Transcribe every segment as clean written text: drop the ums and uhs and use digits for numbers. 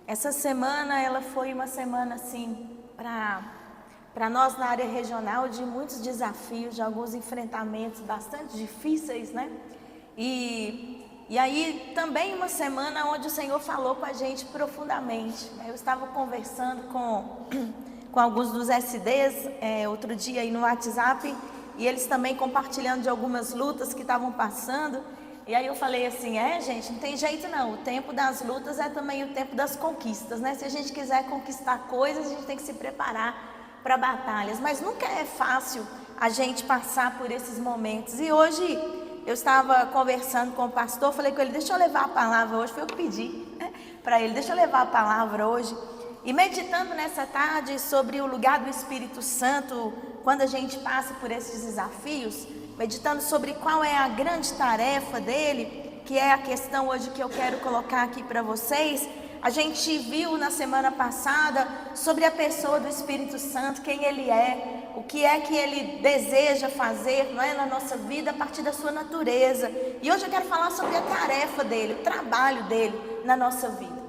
Essa semana ela foi uma semana assim para nós na área regional de muitos desafios, de alguns enfrentamentos bastante difíceis, né? E aí também uma semana onde o Senhor falou com a gente profundamente. Eu estava conversando com alguns dos SDs outro dia aí no WhatsApp, e eles também compartilhando de algumas lutas que estavam passando. E aí eu falei assim, gente, não tem jeito não, o tempo das lutas é também o tempo das conquistas, né? Se a gente quiser conquistar coisas, a gente tem que se preparar para batalhas, mas nunca é fácil a gente passar por esses momentos. E hoje eu estava conversando com o pastor, falei com ele, deixa eu levar a palavra hoje, foi eu que pedi, né, para ele, deixa eu levar a palavra hoje. E meditando nessa tarde sobre o lugar do Espírito Santo, quando a gente passa por esses desafios, meditando sobre qual é a grande tarefa dele, que é a questão hoje que eu quero colocar aqui para vocês. A gente viu na semana passada sobre a pessoa do Espírito Santo, quem ele é, o que é que ele deseja fazer, não é, na nossa vida a partir da sua natureza. E hoje eu quero falar sobre a tarefa dele, o trabalho dele na nossa vida.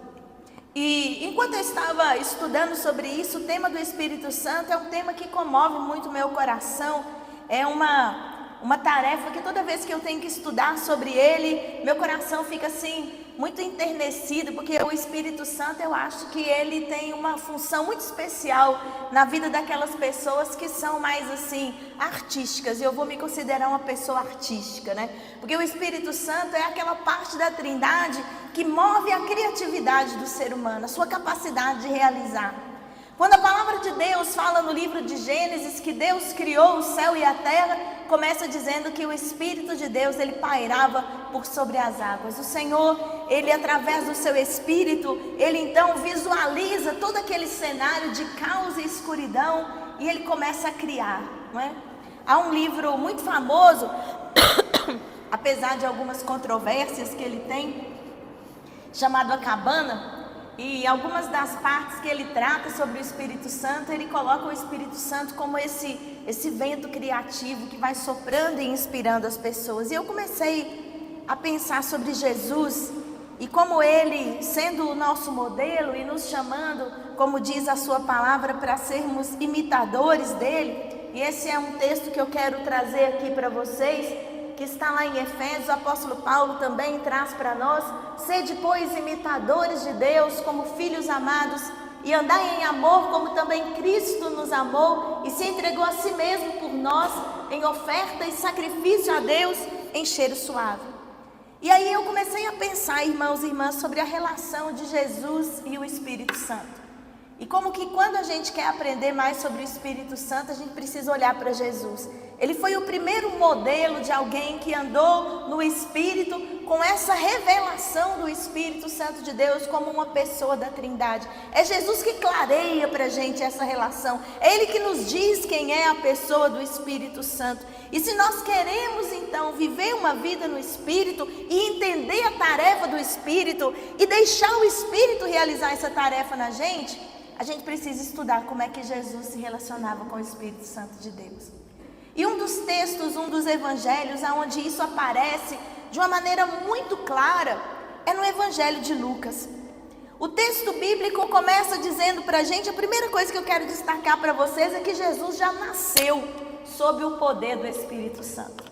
E enquanto eu estava estudando sobre isso, o tema do Espírito Santo é um tema que comove muito o meu coração. É uma tarefa que toda vez que eu tenho que estudar sobre ele, meu coração fica assim, muito enternecido, porque o Espírito Santo, eu acho que ele tem uma função muito especial na vida daquelas pessoas que são mais assim, artísticas, e eu vou me considerar uma pessoa artística, né? Porque o Espírito Santo é aquela parte da Trindade que move a criatividade do ser humano, a sua capacidade de realizar. Quando a palavra de Deus fala no livro de Gênesis que Deus criou o céu e a terra, começa dizendo que o Espírito de Deus, ele pairava por sobre as águas. O Senhor, ele através do seu Espírito, ele então visualiza todo aquele cenário de caos e escuridão e ele começa a criar, não é? Há um livro muito famoso, apesar de algumas controvérsias que ele tem, chamado A Cabana. E algumas das partes que ele trata sobre o Espírito Santo, ele coloca o Espírito Santo como esse vento criativo que vai soprando e inspirando as pessoas. E eu comecei a pensar sobre Jesus e como ele, sendo o nosso modelo e nos chamando, como diz a sua palavra, para sermos imitadores dele. E esse é um texto que eu quero trazer aqui para vocês, que está lá em Efésios. O apóstolo Paulo também traz para nós: sede, pois, imitadores de Deus como filhos amados, e andai em amor como também Cristo nos amou e se entregou a si mesmo por nós, em oferta e sacrifício a Deus em cheiro suave. E aí eu comecei a pensar, irmãos e irmãs, sobre a relação de Jesus e o Espírito Santo. E como que quando a gente quer aprender mais sobre o Espírito Santo, a gente precisa olhar para Jesus. Ele foi o primeiro modelo de alguém que andou no Espírito, com essa revelação do Espírito Santo de Deus como uma pessoa da Trindade. É Jesus que clareia para a gente essa relação. É Ele que nos diz quem é a pessoa do Espírito Santo. E se nós queremos então viver uma vida no Espírito e entender a tarefa do Espírito e deixar o Espírito realizar essa tarefa na gente, a gente precisa estudar como é que Jesus se relacionava com o Espírito Santo de Deus. E um dos textos, um dos evangelhos, onde isso aparece de uma maneira muito clara, é no Evangelho de Lucas. O texto bíblico começa dizendo para a gente, a primeira coisa que eu quero destacar para vocês é que Jesus já nasceu sob o poder do Espírito Santo.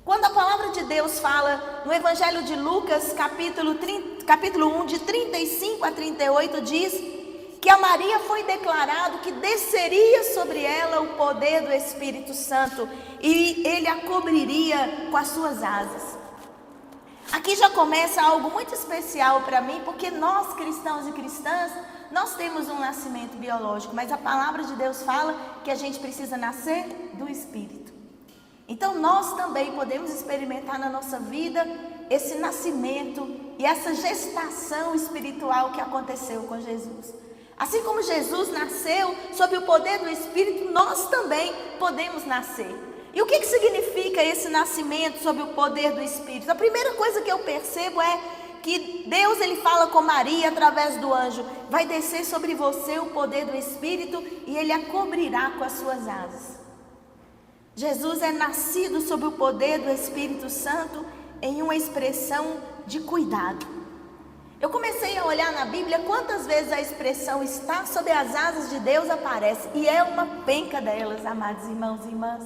Quando a palavra de Deus fala no Evangelho de Lucas, capítulo 1, de 35 a 38, diz que a Maria foi declarado que desceria sobre ela o poder do Espírito Santo e ele a cobriria com as suas asas. Aqui já começa algo muito especial para mim, porque nós cristãos e cristãs, nós temos um nascimento biológico, mas a palavra de Deus fala que a gente precisa nascer do Espírito. Então nós também podemos experimentar na nossa vida esse nascimento e essa gestação espiritual que aconteceu com Jesus. Assim como Jesus nasceu sob o poder do Espírito, nós também podemos nascer. E o que significa esse nascimento sob o poder do Espírito? A primeira coisa que eu percebo é que Deus, ele fala com Maria através do anjo: vai descer sobre você o poder do Espírito e ele a cobrirá com as suas asas. Jesus é nascido sob o poder do Espírito Santo em uma expressão de cuidado. Eu comecei a olhar na Bíblia quantas vezes a expressão estar sob as asas de Deus aparece. E é uma penca delas, amados irmãos e irmãs.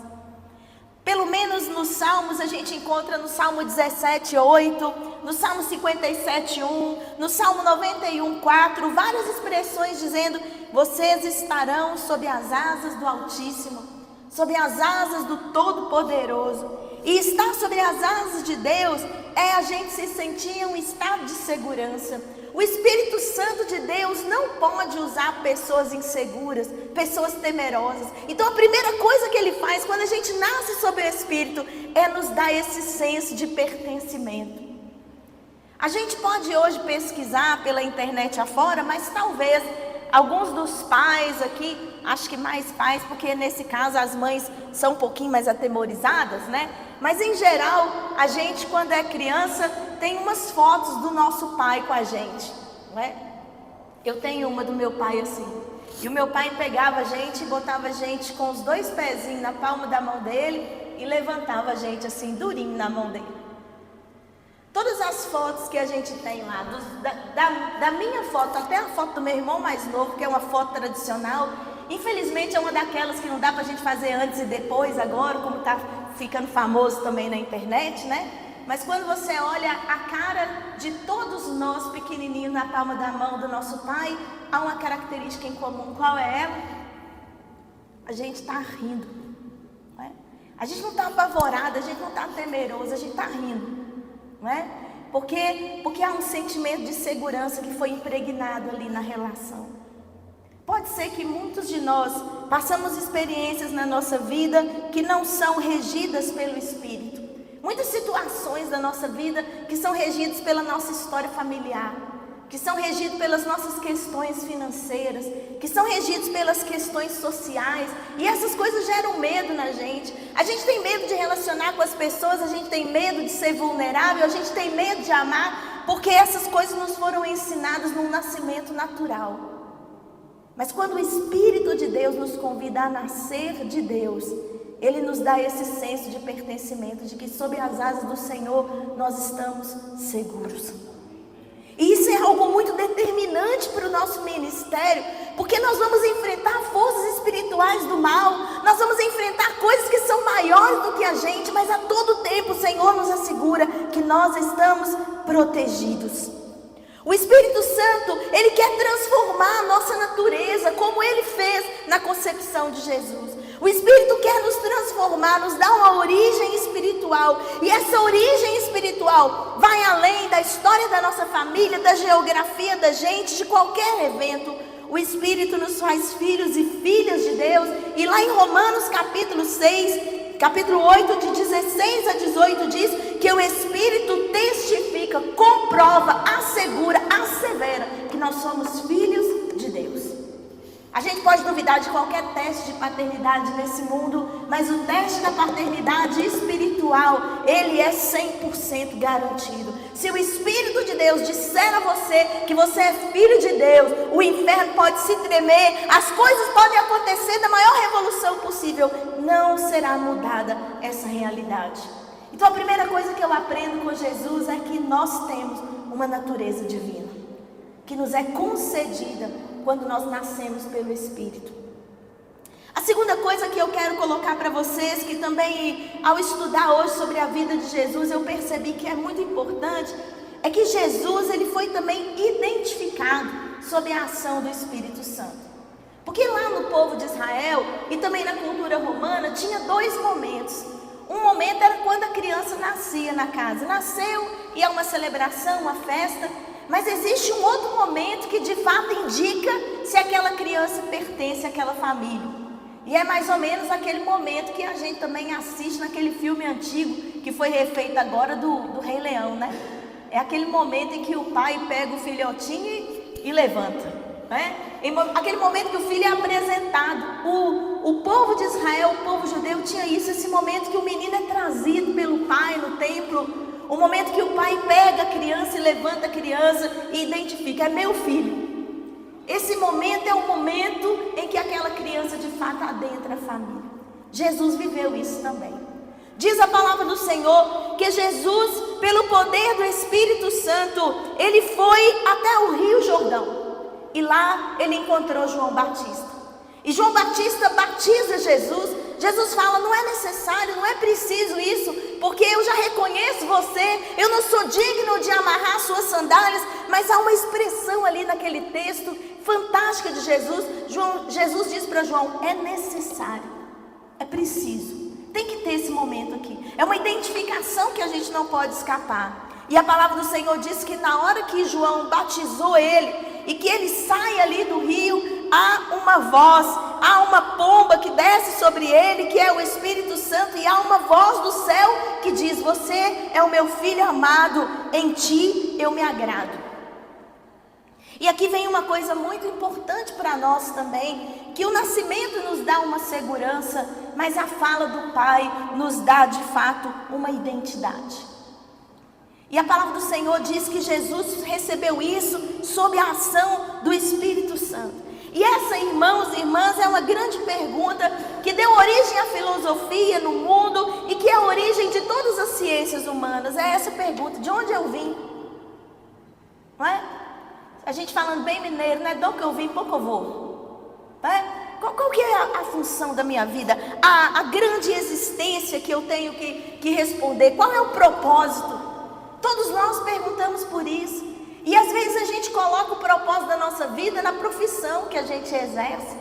Pelo menos nos Salmos a gente encontra no Salmo 17:8, no Salmo 57:1, no Salmo 91:4, várias expressões dizendo: vocês estarão sob as asas do Altíssimo, sob as asas do Todo-Poderoso. E estar sob as asas de Deus é a gente se sentir em um estado de segurança. O Espírito Santo de Deus não pode usar pessoas inseguras, pessoas temerosas. Então a primeira coisa que Ele faz quando a gente nasce sob o Espírito é nos dar esse senso de pertencimento. A gente pode hoje pesquisar pela internet afora, mas talvez alguns dos pais aqui, acho que mais pais, porque nesse caso as mães são um pouquinho mais atemorizadas, né? Mas em geral, a gente quando é criança tem umas fotos do nosso pai com a gente, não é? Eu tenho uma do meu pai assim. E o meu pai pegava a gente e botava a gente com os 2 pezinhos na palma da mão dele e levantava a gente assim, durinho na mão dele. Todas as fotos que a gente tem lá, da minha foto até a foto do meu irmão mais novo, que é uma foto tradicional, infelizmente é uma daquelas que não dá pra gente fazer antes e depois agora, como tá ficando famoso também na internet, né? Mas quando você olha a cara de todos nós pequenininhos na palma da mão do nosso pai, há uma característica em comum. Qual é ela? A gente está rindo, não é? A gente não está apavorado, a gente não está temeroso, a gente está rindo, não é? Porque há um sentimento de segurança que foi impregnado ali na relação. Pode ser que muitos de nós passamos experiências na nossa vida que não são regidas pelo Espírito. Muitas situações da nossa vida que são regidas pela nossa história familiar, que são regidas pelas nossas questões financeiras, que são regidas pelas questões sociais. E essas coisas geram medo na gente. A gente tem medo de relacionar com as pessoas, a gente tem medo de ser vulnerável, a gente tem medo de amar, porque essas coisas nos foram ensinadas num nascimento natural. Mas quando o Espírito de Deus nos convida a nascer de Deus, Ele nos dá esse senso de pertencimento, de que sob as asas do Senhor nós estamos seguros. E isso é algo muito determinante para o nosso ministério, porque nós vamos enfrentar forças espirituais do mal, nós vamos enfrentar coisas que são maiores do que a gente, mas a todo tempo o Senhor nos assegura que nós estamos protegidos. O Espírito Santo, Ele quer transformar a nossa natureza, como Ele fez na concepção de Jesus. O Espírito quer nos transformar, nos dar uma origem espiritual. E essa origem espiritual vai além da história da nossa família, da geografia da gente, de qualquer evento. O Espírito nos faz filhos e filhas de Deus. E lá em Romanos capítulo 6, capítulo 8, de 16 a 18, diz que o Espírito testifica, comprova, assegura, assevera que nós somos filhos de Deus. A gente pode duvidar de qualquer teste de paternidade nesse mundo, mas o teste da paternidade espiritual, ele é 100% garantido. Se o Espírito de Deus disser a você que você é filho de Deus, o inferno pode se tremer, as coisas podem acontecer da maior revolução possível, não será mudada essa realidade. Então a primeira coisa que eu aprendo com Jesus é que nós temos uma natureza divina, que nos é concedida quando nós nascemos pelo Espírito. A segunda coisa que eu quero colocar para vocês, que também ao estudar hoje sobre a vida de Jesus, eu percebi que é muito importante, é que Jesus, ele foi também identificado sob a ação do Espírito Santo. Porque lá no povo de Israel, e também na cultura romana, tinha 2 momentos. Um momento era quando a criança nascia na casa. Nasceu e é uma celebração, uma festa. Mas existe um outro momento que de fato indica se aquela criança pertence àquela família. E é mais ou menos aquele momento que a gente também assiste naquele filme antigo, que foi refeito agora do Rei Leão, né? É aquele momento em que o pai pega o filhotinho e levanta, né? Aquele momento que o filho é apresentado. O povo de Israel, o povo judeu tinha isso, esse momento que o menino é trazido pelo pai no templo. O momento que o pai pega a criança e levanta a criança e identifica, é meu filho. Esse momento é o momento em que aquela criança de fato adentra a família. Jesus viveu isso também. Diz a palavra do Senhor que Jesus, pelo poder do Espírito Santo, ele foi até o Rio Jordão. E lá ele encontrou João Batista. E João Batista batiza Jesus. Jesus fala, não é necessário, não é preciso isso, porque eu já reconheço você, eu não sou digno de amarrar suas sandálias. Mas há uma expressão ali naquele texto fantástica de Jesus. Jesus diz para João, é necessário, é preciso, tem que ter esse momento aqui. É uma identificação que a gente não pode escapar. E a palavra do Senhor diz que na hora que João batizou ele, e que ele sai ali do rio, há uma voz, há uma pomba que desce sobre ele, que é o Espírito Santo, e há uma voz do céu que diz, você é o meu filho amado, em ti eu me agrado. E aqui vem uma coisa muito importante para nós também, que o nascimento nos dá uma segurança, mas a fala do Pai nos dá de fato uma identidade. E a palavra do Senhor diz que Jesus recebeu isso sob a ação do Espírito Santo. E essa, irmãos e irmãs, é uma grande pergunta que deu origem à filosofia no mundo e que é a origem de todas as ciências humanas. É essa pergunta, de onde eu vim? Não é? A gente falando bem mineiro, não é de onde eu vim, pouco eu vou. Não é? Qual que é a função da minha vida? A grande existência que eu tenho que responder, qual é o propósito? Todos nós perguntamos por isso. E às vezes a gente coloca o propósito da nossa vida na profissão que a gente exerce.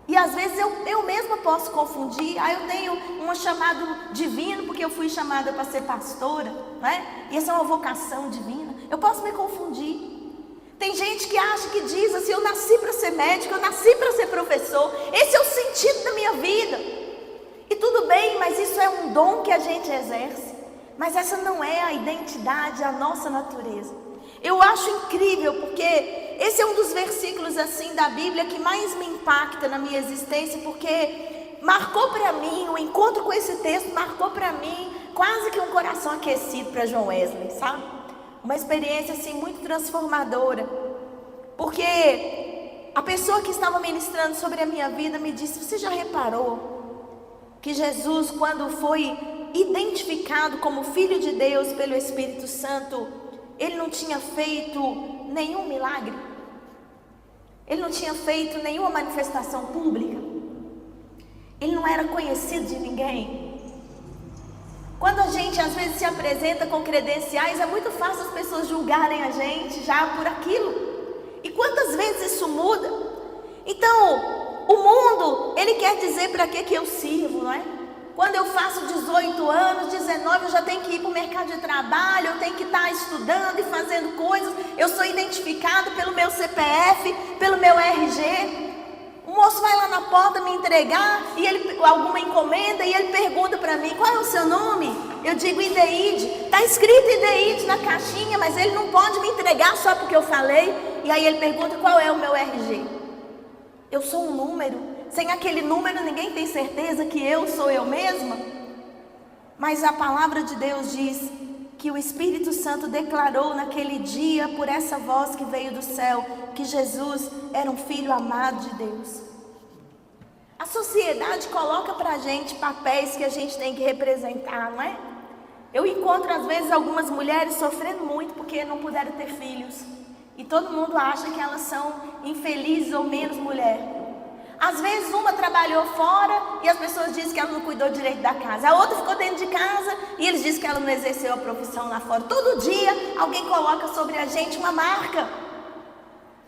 E às vezes eu mesma posso confundir. Eu tenho um chamado divino porque eu fui chamada para ser pastora, não é? E essa é uma vocação divina. Eu posso me confundir. Tem gente que acha que diz assim, eu nasci para ser médico, eu nasci para ser professor. Esse é o sentido da minha vida. E tudo bem, mas isso é um dom que a gente exerce. Mas essa não é a identidade, a nossa natureza. Eu acho incrível, porque esse é um dos versículos assim da Bíblia que mais me impacta na minha existência, porque marcou para mim, o encontro com esse texto marcou para mim quase que um coração aquecido para John Wesley, sabe? Uma experiência assim muito transformadora, porque a pessoa que estava ministrando sobre a minha vida me disse, você já reparou que Jesus, quando foi identificado como Filho de Deus pelo Espírito Santo, ele não tinha feito nenhum milagre? Ele não tinha feito nenhuma manifestação pública? Ele não era conhecido de ninguém? Quando a gente às vezes se apresenta com credenciais, é muito fácil as pessoas julgarem a gente já por aquilo. E quantas vezes isso muda? Então, o mundo, ele quer dizer para que eu sirvo, não é? Quando eu faço 18 anos, 19, eu já tenho que ir para o mercado de trabalho, eu tenho que estar estudando e fazendo coisas. Eu sou identificado pelo meu CPF, pelo meu RG. O moço vai lá na porta me entregar, e ele, alguma encomenda, e ele pergunta para mim, qual é o seu nome? Eu digo Ideide. Está escrito Ideide na caixinha, mas ele não pode me entregar só porque eu falei. E aí ele pergunta, qual é o meu RG? Eu sou um número. Sem aquele número ninguém tem certeza que eu sou eu mesma. Mas a palavra de Deus diz que o Espírito Santo declarou naquele dia, por essa voz que veio do céu, que Jesus era um filho amado de Deus. A sociedade coloca pra gente papéis que a gente tem que representar, não é? Eu encontro às vezes algumas mulheres sofrendo muito porque não puderam ter filhos. E todo mundo acha que elas são infelizes ou menos mulher. Às vezes uma trabalhou fora e as pessoas dizem que ela não cuidou direito da casa. A outra ficou dentro de casa e eles dizem que ela não exerceu a profissão lá fora. Todo dia alguém coloca sobre a gente uma marca.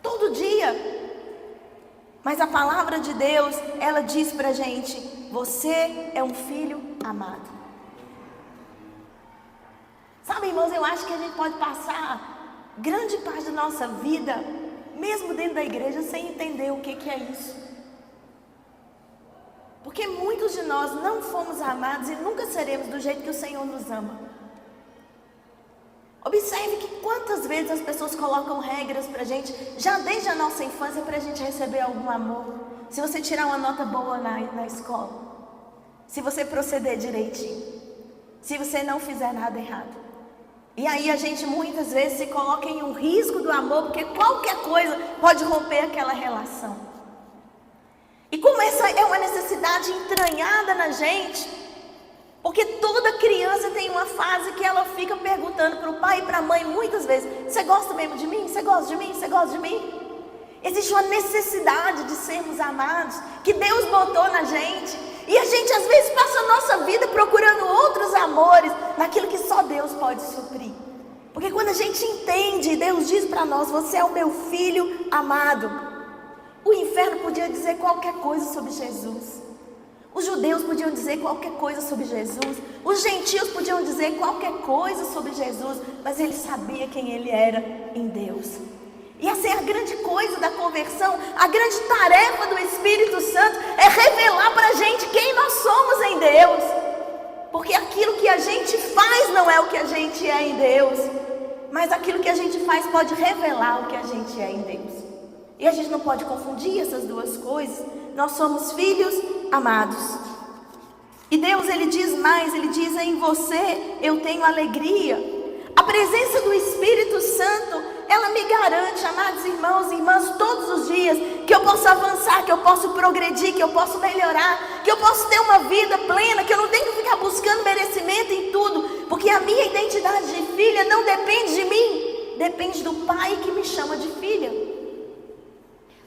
Todo dia. Mas a palavra de Deus, ela diz pra gente, você é um filho amado. Sabe, irmãos, eu acho que a gente pode passar grande parte da nossa vida, mesmo dentro da igreja, sem entender o que é isso. Porque muitos de nós não fomos amados e nunca seremos do jeito que o Senhor nos ama. Observe que quantas vezes as pessoas colocam regras pra gente, já desde a nossa infância, pra gente receber algum amor. Se você tirar uma nota boa na escola, se você proceder direitinho, se você não fizer nada errado. E aí a gente muitas vezes se coloca em um risco do amor, porque qualquer coisa pode romper aquela relação. E como essa é uma necessidade entranhada na gente, Porque toda criança tem uma fase que ela fica perguntando para o pai e para a mãe muitas vezes: você gosta mesmo de mim? Você gosta de mim? Você gosta de mim? Existe uma necessidade de sermos amados, que Deus botou na gente. E a gente às vezes passa a nossa vida procurando outros amores, naquilo que só Deus pode suprir. Porque quando a gente entende, Deus diz para nós: você é o meu filho amado. O inferno podia dizer qualquer coisa sobre Jesus. Os judeus podiam dizer qualquer coisa sobre Jesus. Os gentios podiam dizer qualquer coisa sobre Jesus. Mas ele sabia quem ele era em Deus. E essa é a grande coisa da conversão. A grande tarefa do Espírito Santo é revelar para a gente quem nós somos em Deus. Porque aquilo que a gente faz não é o que a gente é em Deus. Mas aquilo que a gente faz pode revelar o que a gente é em Deus. E a gente não pode confundir essas duas coisas. Nós somos filhos amados. E Deus, ele diz mais, ele diz: em você eu tenho alegria. A presença do Espírito Santo, ela me garante, amados irmãos e irmãs, todos os dias, que eu posso avançar, que eu posso progredir, que eu posso melhorar, que eu posso ter uma vida plena, que eu não tenho que ficar buscando merecimento em tudo, porque a minha identidade de filha não depende de mim, depende do Pai que me chama de filha.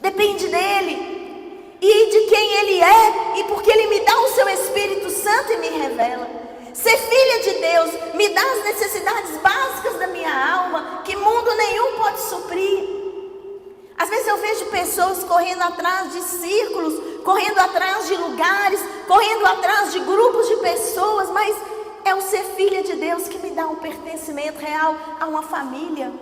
Depende dele e de quem ele é, e porque ele me dá o seu Espírito Santo e me revela. Ser filha de Deus me dá as necessidades básicas da minha alma, que mundo nenhum pode suprir. Às vezes eu vejo pessoas correndo atrás de círculos, correndo atrás de lugares, correndo atrás de grupos de pessoas, mas é o ser filha de Deus que me dá um pertencimento real a uma família.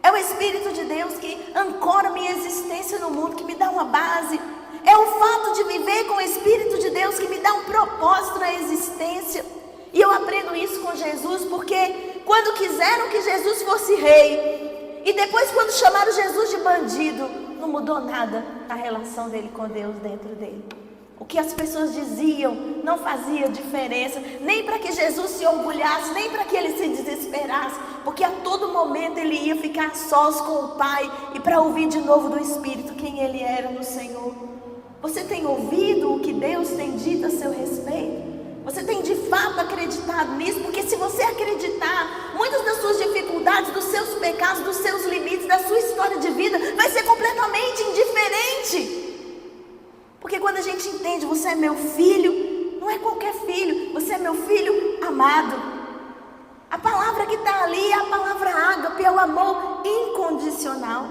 É o Espírito de Deus que ancora minha existência no mundo, que me dá uma base. É o fato de viver com o Espírito de Deus que me dá um propósito na existência. E eu aprendo isso com Jesus, porque quando quiseram que Jesus fosse rei, e depois quando chamaram Jesus de bandido, não mudou nada a relação dele com Deus dentro dele. O que as pessoas diziam não fazia diferença, nem para que Jesus se orgulhasse, nem para que ele se desesperasse, porque a todo momento ele ia ficar sós com o Pai, e para ouvir de novo do Espírito quem ele era no Senhor. Você tem ouvido o que Deus tem dito a seu respeito? Você tem de fato acreditado nisso? Porque se você acreditar, muitas das suas dificuldades, dos seus pecados, dos seus limites, da sua história de vida, vai ser completamente indiferente. Porque quando a gente entende: você é meu filho, não é qualquer filho, você é meu filho amado. A palavra que está ali é a palavra ágape, é o amor incondicional.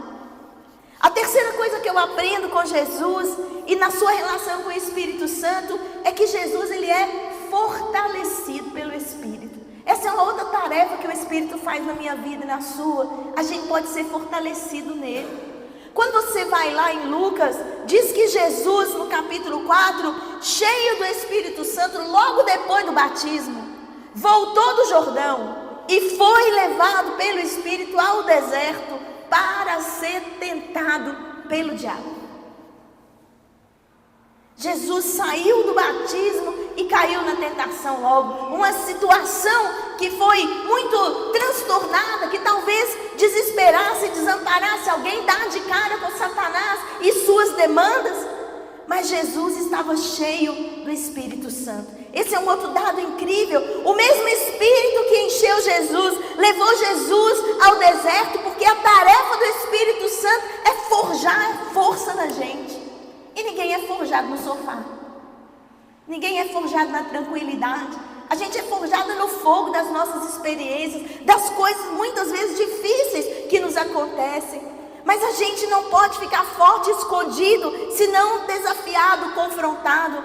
A terceira coisa que eu aprendo com Jesus e na sua relação com o Espírito Santo é que Jesus, ele é fortalecido pelo Espírito. Essa é uma outra tarefa que o Espírito faz na minha vida e na sua. A gente pode ser fortalecido nele. Quando você vai lá em Lucas, diz que Jesus, no capítulo 4, cheio do Espírito Santo, logo depois do batismo, voltou do Jordão e foi levado pelo Espírito ao deserto para ser tentado pelo diabo. Jesus saiu do batismo e caiu na tentação logo. Uma situação que foi muito transtornada, que talvez desesperasse, desamparasse alguém, dar de cara com Satanás e suas demandas. Mas Jesus estava cheio do Espírito Santo. Esse é um outro dado incrível. O mesmo Espírito que encheu Jesus, levou Jesus ao deserto, porque a tarefa do Espírito Santo é forjar força na gente. E ninguém é forjado no sofá. Ninguém é forjado na tranquilidade. A gente é forjado no fogo das nossas experiências, das coisas muitas vezes difíceis que nos acontecem. Mas a gente não pode ficar forte, escondido, senão desafiado, confrontado.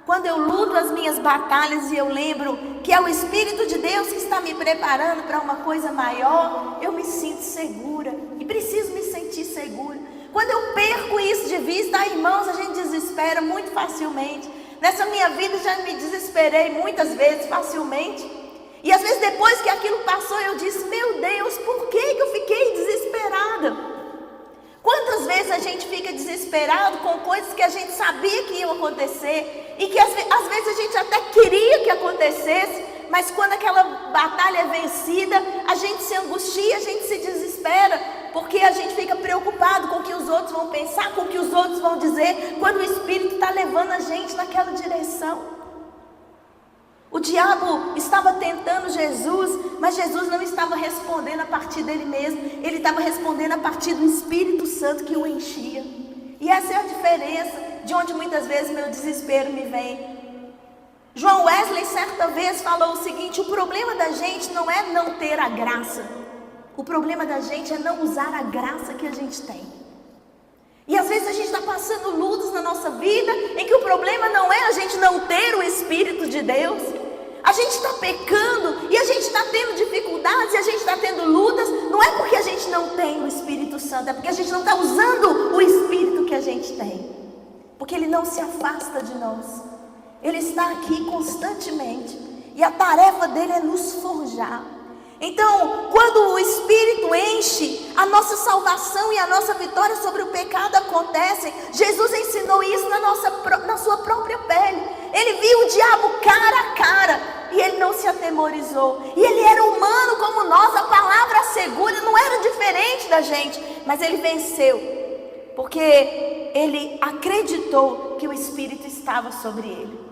Quando eu luto as minhas batalhas e eu lembro que é o Espírito de Deus que está me preparando para uma coisa maior, eu me sinto segura e preciso me sentir segura. Quando eu perco isso de vista, irmãos, a gente desespera muito facilmente. Nessa minha vida já me desesperei muitas vezes facilmente. E às vezes depois que aquilo passou, eu disse: meu Deus, por que eu fiquei desesperada? Quantas vezes a gente fica desesperado com coisas que a gente sabia que iam acontecer e que às vezes a gente até queria que acontecesse, mas quando aquela batalha é vencida, a gente se angustia, a gente se desespera, porque a gente fica preocupado com o que os outros vão pensar, com o que os outros vão dizer, quando o Espírito está levando a gente naquela direção. O diabo estava tentando Jesus, mas Jesus não estava respondendo a partir dele mesmo. Ele estava respondendo a partir do Espírito Santo que o enchia. E essa é a diferença de onde muitas vezes meu desespero me vem. João Wesley certa vez falou o seguinte: o problema da gente não é não ter a graça. O problema da gente é não usar a graça que a gente tem. E às vezes a gente está passando lutas na nossa vida em que o problema não é a gente não ter o Espírito de Deus. A gente está pecando e a gente está tendo dificuldades e a gente está tendo lutas. Não é porque a gente não tem o Espírito Santo, é porque a gente não está usando o Espírito que a gente tem. Porque Ele não se afasta de nós. Ele está aqui constantemente. E a tarefa dele é nos forjar. Então, quando o Espírito enche, a nossa salvação e a nossa vitória sobre o pecado acontecem. Jesus ensinou isso na sua própria pele. Ele viu o diabo cara a cara e ele não se atemorizou. E ele era humano como nós, a palavra segura, não era diferente da gente. Mas ele venceu, porque ele acreditou que o Espírito estava sobre ele.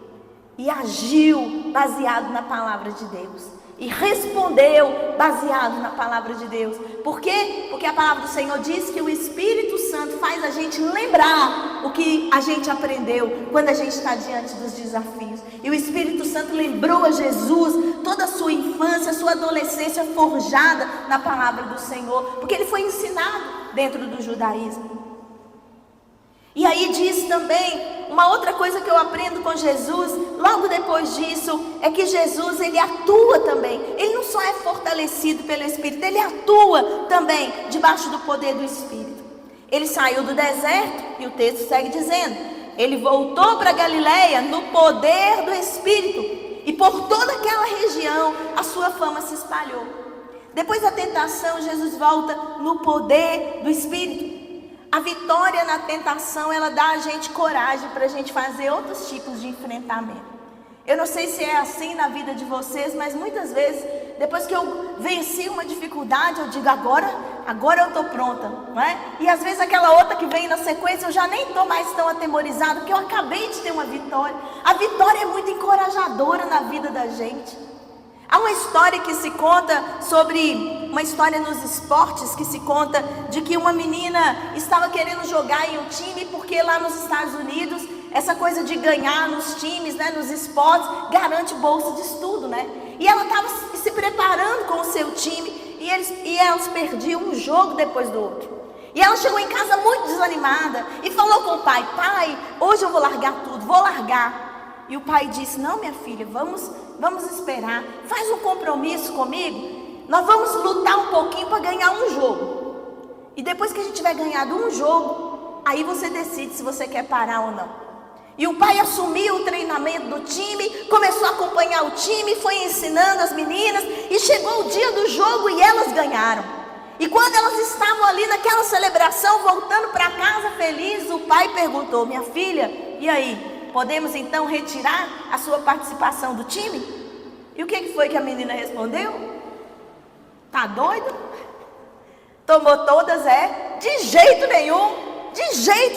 E agiu baseado na palavra de Deus. E respondeu baseado na palavra de Deus. Por quê? Porque a palavra do Senhor diz que o Espírito Santo faz a gente lembrar o que a gente aprendeu quando a gente está diante dos desafios. E o Espírito Santo lembrou a Jesus toda a sua infância, a sua adolescência forjada na palavra do Senhor. Porque ele foi ensinado dentro do judaísmo. E aí diz também, uma outra coisa que eu aprendo com Jesus, logo depois disso, é que Jesus, ele atua também. Ele não só é fortalecido pelo Espírito, ele atua também debaixo do poder do Espírito. Ele saiu do deserto, e o texto segue dizendo, ele voltou para Galileia no poder do Espírito. E por toda aquela região, a sua fama se espalhou. Depois da tentação, Jesus volta no poder do Espírito. A vitória na tentação, ela dá a gente coragem para a gente fazer outros tipos de enfrentamento. Eu não sei se é assim na vida de vocês, mas muitas vezes, depois que eu venci uma dificuldade, eu digo, agora eu estou pronta, não é? E às vezes aquela outra que vem na sequência, eu já nem estou mais tão atemorizada, porque eu acabei de ter uma vitória. A vitória é muito encorajadora na vida da gente. Há uma história que se conta sobre, uma história nos esportes que se conta de que uma menina estava querendo jogar em um time, porque lá nos Estados Unidos, essa coisa de ganhar nos times, né, nos esportes, garante bolsa de estudo, né? E ela estava se preparando com o seu time e elas perdiam um jogo depois do outro. E ela chegou em casa muito desanimada e falou com o pai, pai, hoje eu vou largar tudo, vou largar. E o pai disse, não minha filha, vamos esperar, faz um compromisso comigo, nós vamos lutar um pouquinho para ganhar um jogo. E depois que a gente tiver ganhado um jogo, aí você decide se você quer parar ou não. E o pai assumiu o treinamento do time, começou a acompanhar o time, foi ensinando as meninas, e chegou o dia do jogo e elas ganharam. E quando elas estavam ali naquela celebração, voltando para casa felizes, o pai perguntou, minha filha, e aí? Podemos então retirar a sua participação do time? E o que foi que a menina respondeu? Tá doido? Tomou todas, de jeito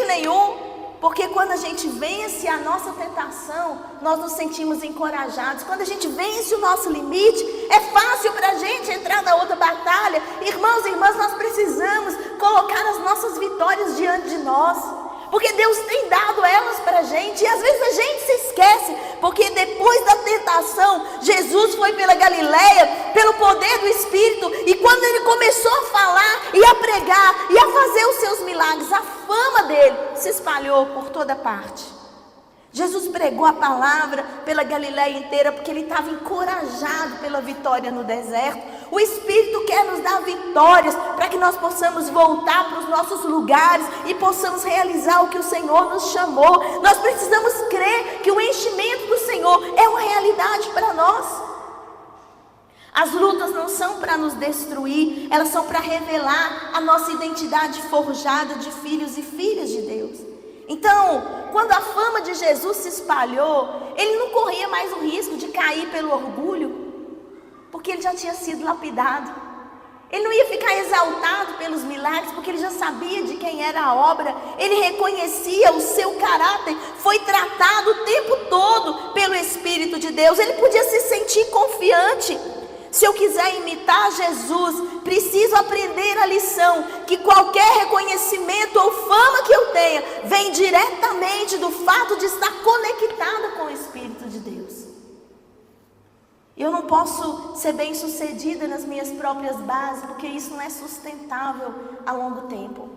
nenhum. Porque quando a gente vence a nossa tentação, nós nos sentimos encorajados. Quando a gente vence o nosso limite, é fácil para a gente entrar na outra batalha. Irmãos e irmãs, nós precisamos colocar as nossas vitórias diante de nós. Porque Deus tem dado elas para a gente. E às vezes a gente se esquece. Porque depois da tentação, Jesus foi pela Galileia, pelo poder do Espírito. E quando ele começou a falar e a pregar e a fazer os seus milagres, a fama dele se espalhou por toda parte. Jesus pregou a palavra pela Galileia inteira porque ele estava encorajado pela vitória no deserto. O Espírito quer nos dar vitórias para que nós possamos voltar para os nossos lugares e possamos realizar o que o Senhor nos chamou. Nós precisamos crer que o enchimento do Senhor é uma realidade para nós. As lutas não são para nos destruir, elas são para revelar a nossa identidade forjada de filhos e filhas de Deus. Então, quando a fama de Jesus se espalhou, ele não corria mais o risco de cair pelo orgulho, porque ele já tinha sido lapidado. Ele não ia ficar exaltado pelos milagres, porque ele já sabia de quem era a obra. Ele reconhecia o seu caráter, foi tratado o tempo todo pelo Espírito de Deus. Ele podia se sentir confiante. Se eu quiser imitar Jesus, preciso aprender a lição, que qualquer reconhecimento ou fama que eu tenha, vem diretamente do fato de estar conectada com o Espírito de Deus. Eu não posso ser bem-sucedida nas minhas próprias bases, porque isso não é sustentável a longo tempo.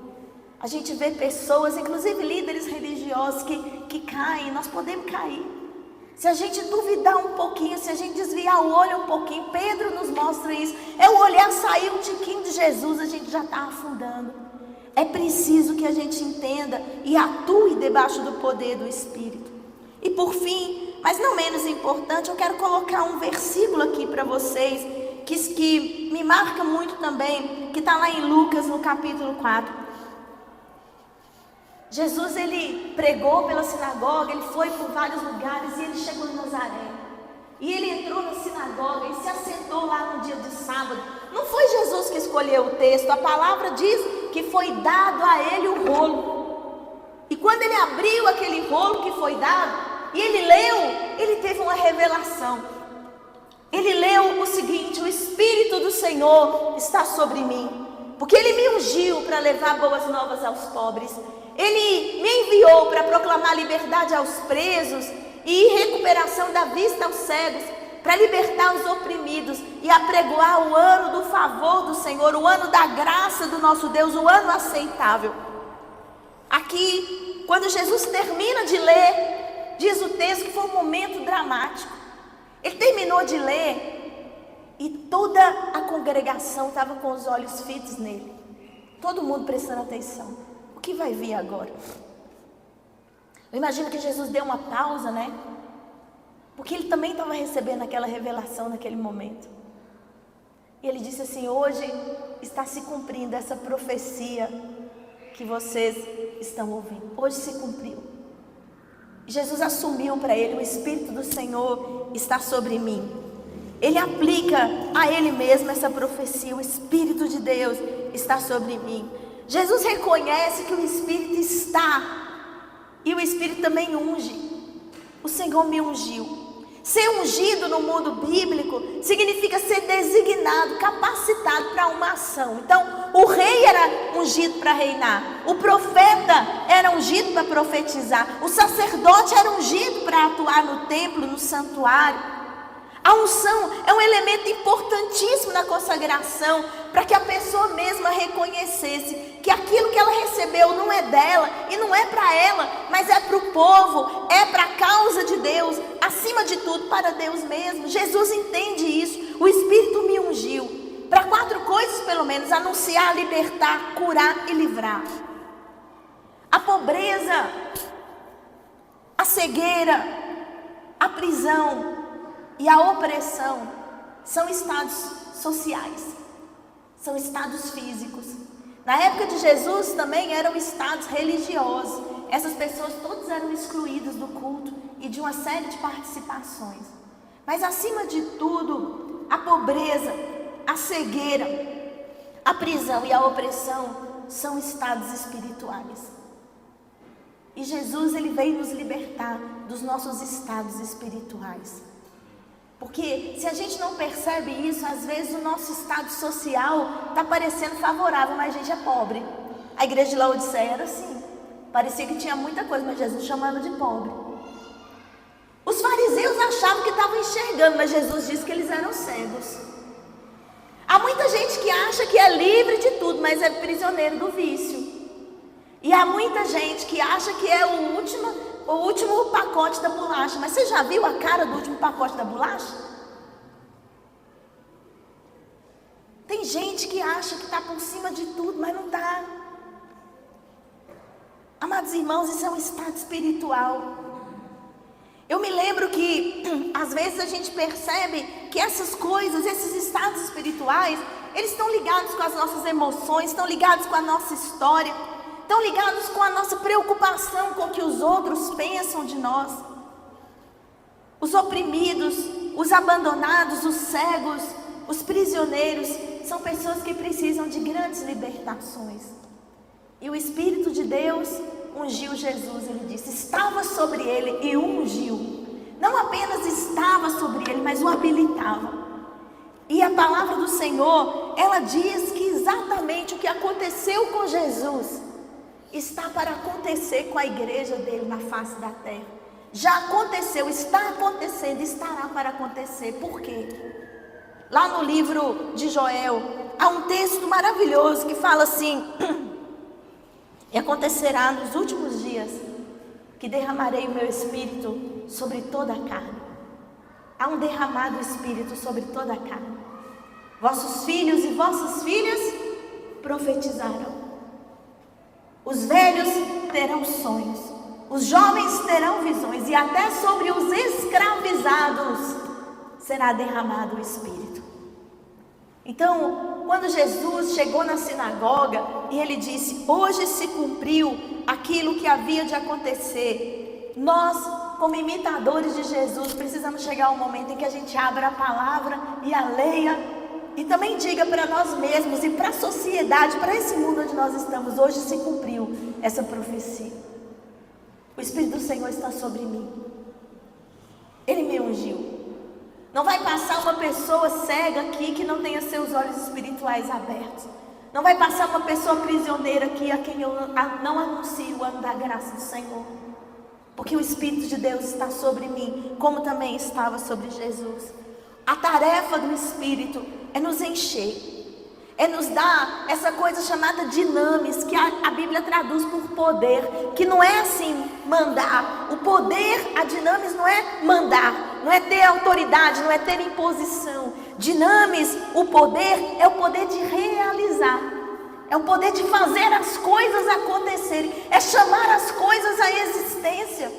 A gente vê pessoas, inclusive líderes religiosos, que caem. Nós podemos cair. Se a gente duvidar um pouquinho, se a gente desviar o olho um pouquinho, Pedro nos mostra isso. É o olhar sair um tiquinho de Jesus, a gente já está afundando. É preciso que a gente entenda e atue debaixo do poder do Espírito. E por fim, mas não menos importante, eu quero colocar um versículo aqui para vocês, que me marca muito também, que está lá em Lucas, no capítulo 4. Jesus, ele pregou pela sinagoga, ele foi por vários lugares e ele chegou em Nazaré. E ele entrou na sinagoga e se assentou lá no dia de sábado. Não foi Jesus que escolheu o texto, a palavra diz que foi dado a ele o rolo. E quando ele abriu aquele rolo que foi dado, e ele leu, ele teve uma revelação. Ele leu o seguinte: o Espírito do Senhor está sobre mim, porque ele me ungiu para levar boas novas aos pobres. Ele me enviou para proclamar liberdade aos presos e recuperação da vista aos cegos, para libertar os oprimidos e apregoar o ano do favor do Senhor, o ano da graça do nosso Deus, o ano aceitável. Aqui, quando Jesus termina de ler, diz o texto que foi um momento dramático. Ele terminou de ler e toda a congregação estava com os olhos fitos nele. Todo mundo prestando atenção. O que vai vir agora? Eu imagino que Jesus deu uma pausa, né? Porque ele também estava recebendo aquela revelação naquele momento. E ele disse assim: hoje está se cumprindo essa profecia que vocês estão ouvindo. Hoje se cumpriu. Jesus assumiu para ele: o Espírito do Senhor está sobre mim. Ele aplica a ele mesmo essa profecia: o Espírito de Deus está sobre mim. Jesus reconhece que o Espírito está, e o Espírito também unge. O Senhor me ungiu. Ser ungido no mundo bíblico significa ser designado, capacitado para uma ação. Então, o rei era ungido para reinar, o profeta era ungido para profetizar, o sacerdote era ungido para atuar no templo, no santuário. A unção é um elemento importantíssimo na consagração, para que a pessoa mesma reconhecesse que aquilo que ela recebeu não é dela e não é para ela, mas é para o povo, é para a causa de Deus, acima de tudo para Deus mesmo. Jesus entende isso. O Espírito me ungiu para 4 coisas pelo menos: anunciar, libertar, curar e livrar. A pobreza, a cegueira, a prisão e a opressão são estados sociais, são estados físicos. Na época de Jesus também eram estados religiosos. Essas pessoas todas eram excluídas do culto e de uma série de participações. Mas acima de tudo, a pobreza, a cegueira, a prisão e a opressão são estados espirituais. E Jesus, ele veio nos libertar dos nossos estados espirituais. Porque se a gente não percebe isso, às vezes o nosso estado social está parecendo favorável, mas a gente é pobre. A igreja de Laodiceia era assim. Parecia que tinha muita coisa, mas Jesus chamava de pobre. Os fariseus achavam que estavam enxergando, mas Jesus disse que eles eram cegos. Há muita gente que acha que é livre de tudo, mas é prisioneiro do vício. E há muita gente que acha que é o último pacote da bolacha. Mas você já viu a cara do último pacote da bolacha? Tem gente que acha que está por cima de tudo, mas não está. Amados irmãos, isso é um estado espiritual. Eu me lembro que às vezes a gente percebe que essas coisas, esses estados espirituais, eles estão ligados com as nossas emoções, estão ligados com a nossa história, estão ligados com a nossa preocupação com o que os outros pensam de nós. Os oprimidos, os abandonados, os cegos, os prisioneiros são pessoas que precisam de grandes libertações. E o Espírito de Deus ungiu Jesus, ele disse, estava sobre ele e o ungiu. Não apenas estava sobre ele, mas o habilitava. E a palavra do Senhor, ela diz que exatamente o que aconteceu com Jesus está para acontecer com a igreja dele na face da terra. Já aconteceu, está acontecendo, estará para acontecer. Por quê? Lá no livro de Joel, há um texto maravilhoso que fala assim: e acontecerá nos últimos dias que derramarei o meu espírito sobre toda a carne. Há um derramado espírito sobre toda a carne. Vossos filhos e vossas filhas profetizarão. Os velhos terão sonhos. Os jovens terão visões. E até sobre os escravizados será derramado o Espírito. Então, quando Jesus chegou na sinagoga e ele disse, hoje se cumpriu aquilo que havia de acontecer, nós, como imitadores de Jesus, precisamos chegar ao momento em que a gente abra a palavra e a leia e também diga para nós mesmos e para a sociedade, para esse mundo onde nós estamos, hoje se cumpriu essa profecia. O Espírito do Senhor está sobre mim. Ele me ungiu. Não vai passar uma pessoa cega aqui que não tenha seus olhos espirituais abertos. Não vai passar uma pessoa prisioneira aqui a quem eu não anuncio o ano da graça do Senhor. Porque o Espírito de Deus está sobre mim, como também estava sobre Jesus. A tarefa do Espírito é nos encher. É nos dar essa coisa chamada dinamis, que a Bíblia traduz por poder, que não é assim, mandar. O poder, a dinamis não é mandar, não é ter autoridade, não é ter imposição. Dinamis, o poder, é o poder de realizar. É o poder de fazer as coisas acontecerem, é chamar as coisas à existência.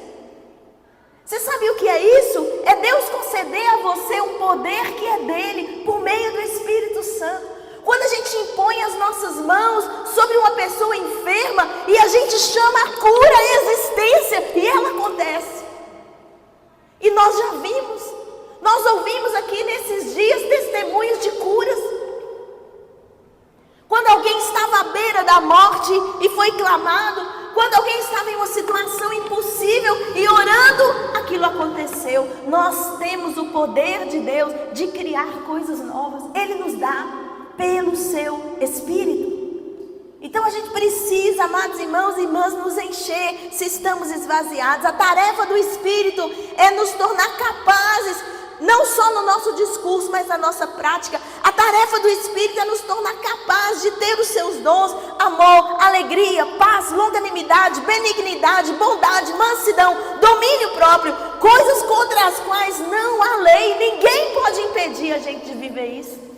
Você sabe o que é isso? É Deus conceder a você um poder que é dele, por meio do Espírito Santo. Quando a gente impõe as nossas mãos sobre uma pessoa enferma e a gente chama a cura à existência e ela acontece. E nós já vimos, nós ouvimos aqui nesses dias testemunhos de curas. Quando alguém estava à beira da morte e foi clamado, quando alguém estava em uma situação impossível e orando, aquilo aconteceu. Nós temos o poder de Deus de criar coisas novas. Ele nos dá pelo seu Espírito. Então a gente precisa, amados irmãos e irmãs, nos encher se estamos esvaziados. A tarefa do Espírito é nos tornar capazes, não só no nosso discurso, mas na nossa prática. A tarefa do Espírito é nos tornar capazes de ter os seus dons: amor, alegria, paz, longanimidade, benignidade, bondade, mansidão, domínio próprio, coisas contra as quais não há lei. Ninguém pode impedir a gente de viver isso.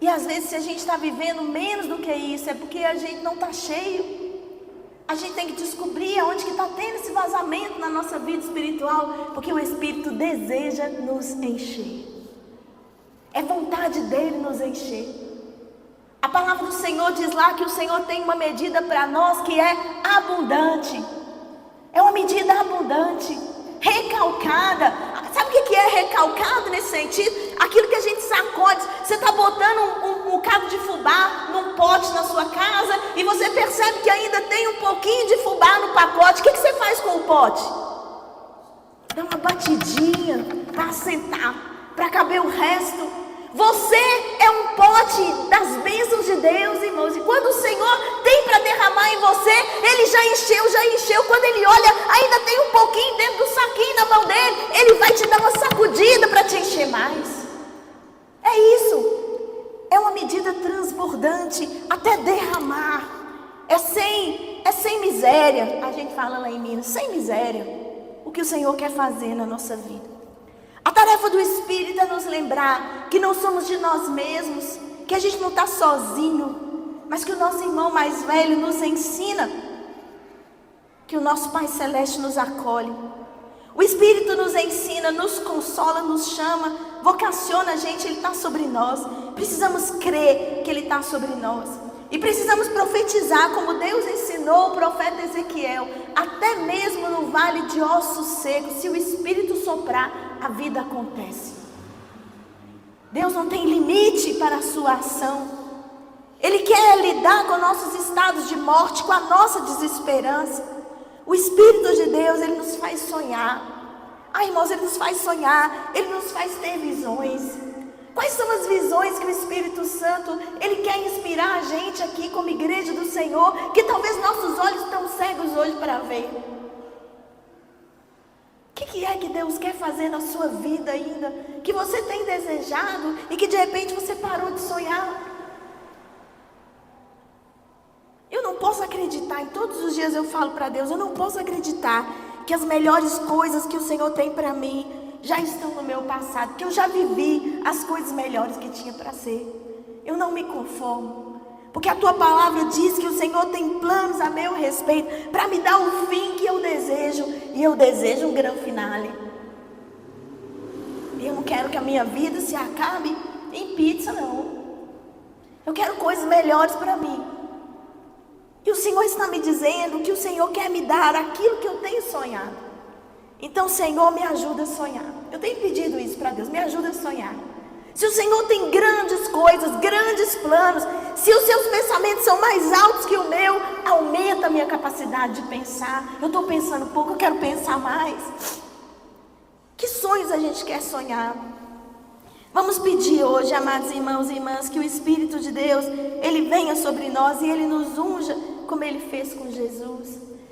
E às vezes, se a gente está vivendo menos do que isso, é porque a gente não está cheio. A gente tem que descobrir aonde que está tendo esse vazamento na nossa vida espiritual, porque o Espírito deseja nos encher. É vontade dele nos encher. A palavra do Senhor diz lá que o Senhor tem uma medida para nós que é abundante. É uma medida abundante, recalcada. Sabe o que é recalcado nesse sentido? Aquilo que a gente sacode. Você está botando um bocado de fubá num pote na sua casa e você percebe que ainda tem um pouquinho de fubá no pacote. O que você faz com o pote? Dá uma batidinha para assentar, para caber o resto. Você é um pote das bênçãos de Deus, irmãos. E quando o Senhor tem para derramar em você, Ele já encheu. Quando Ele olha, ainda tem um pouquinho dentro do saquinho na mão dele, Ele vai te dar uma sacudida para te encher mais. É isso. É uma medida transbordante até derramar. É sem miséria. A gente fala lá em Minas, sem miséria. O que o Senhor quer fazer na nossa vida. A tarefa do Espírito é nos lembrar que não somos de nós mesmos, que a gente não está sozinho, mas que o nosso irmão mais velho nos ensina, que o nosso Pai Celeste nos acolhe. O Espírito nos ensina, nos consola, nos chama, vocaciona a gente, Ele está sobre nós. Precisamos crer que Ele está sobre nós. E precisamos profetizar como Deus ensinou o profeta Ezequiel. Até mesmo no vale de ossos secos, se o Espírito soprar, a vida acontece. Deus não tem limite para a sua ação. Ele quer lidar com nossos estados de morte, com a nossa desesperança. O Espírito de Deus, Ele nos faz sonhar. Irmãos, Ele nos faz sonhar, Ele nos faz ter visões. Quais são as visões que o Espírito Santo, Ele quer inspirar a gente aqui como igreja do Senhor, que talvez nossos olhos estão cegos hoje para ver? O que é que Deus quer fazer na sua vida ainda, que você tem desejado e que de repente você parou de sonhar? Eu não posso acreditar, em todos os dias eu falo para Deus, eu não posso acreditar que as melhores coisas que o Senhor tem para mim já estão no meu passado, que eu já vivi as coisas melhores que tinha para ser. Eu não me conformo, porque a tua palavra diz que o Senhor tem planos a meu respeito, para me dar o fim que eu desejo, e eu desejo um grande finale. E eu não quero que a minha vida se acabe em pizza, não. Eu quero coisas melhores para mim. E o Senhor está me dizendo que o Senhor quer me dar aquilo que eu tenho sonhado. Então, Senhor, me ajuda a sonhar. Eu tenho pedido isso para Deus, me ajuda a sonhar. Se o Senhor tem grandes coisas, grandes planos, se os seus pensamentos são mais altos que o meu, aumenta a minha capacidade de pensar. Eu estou pensando pouco, eu quero pensar mais. Que sonhos a gente quer sonhar? Vamos pedir hoje, amados irmãos e irmãs, que o Espírito de Deus, Ele venha sobre nós e Ele nos unja como Ele fez com Jesus.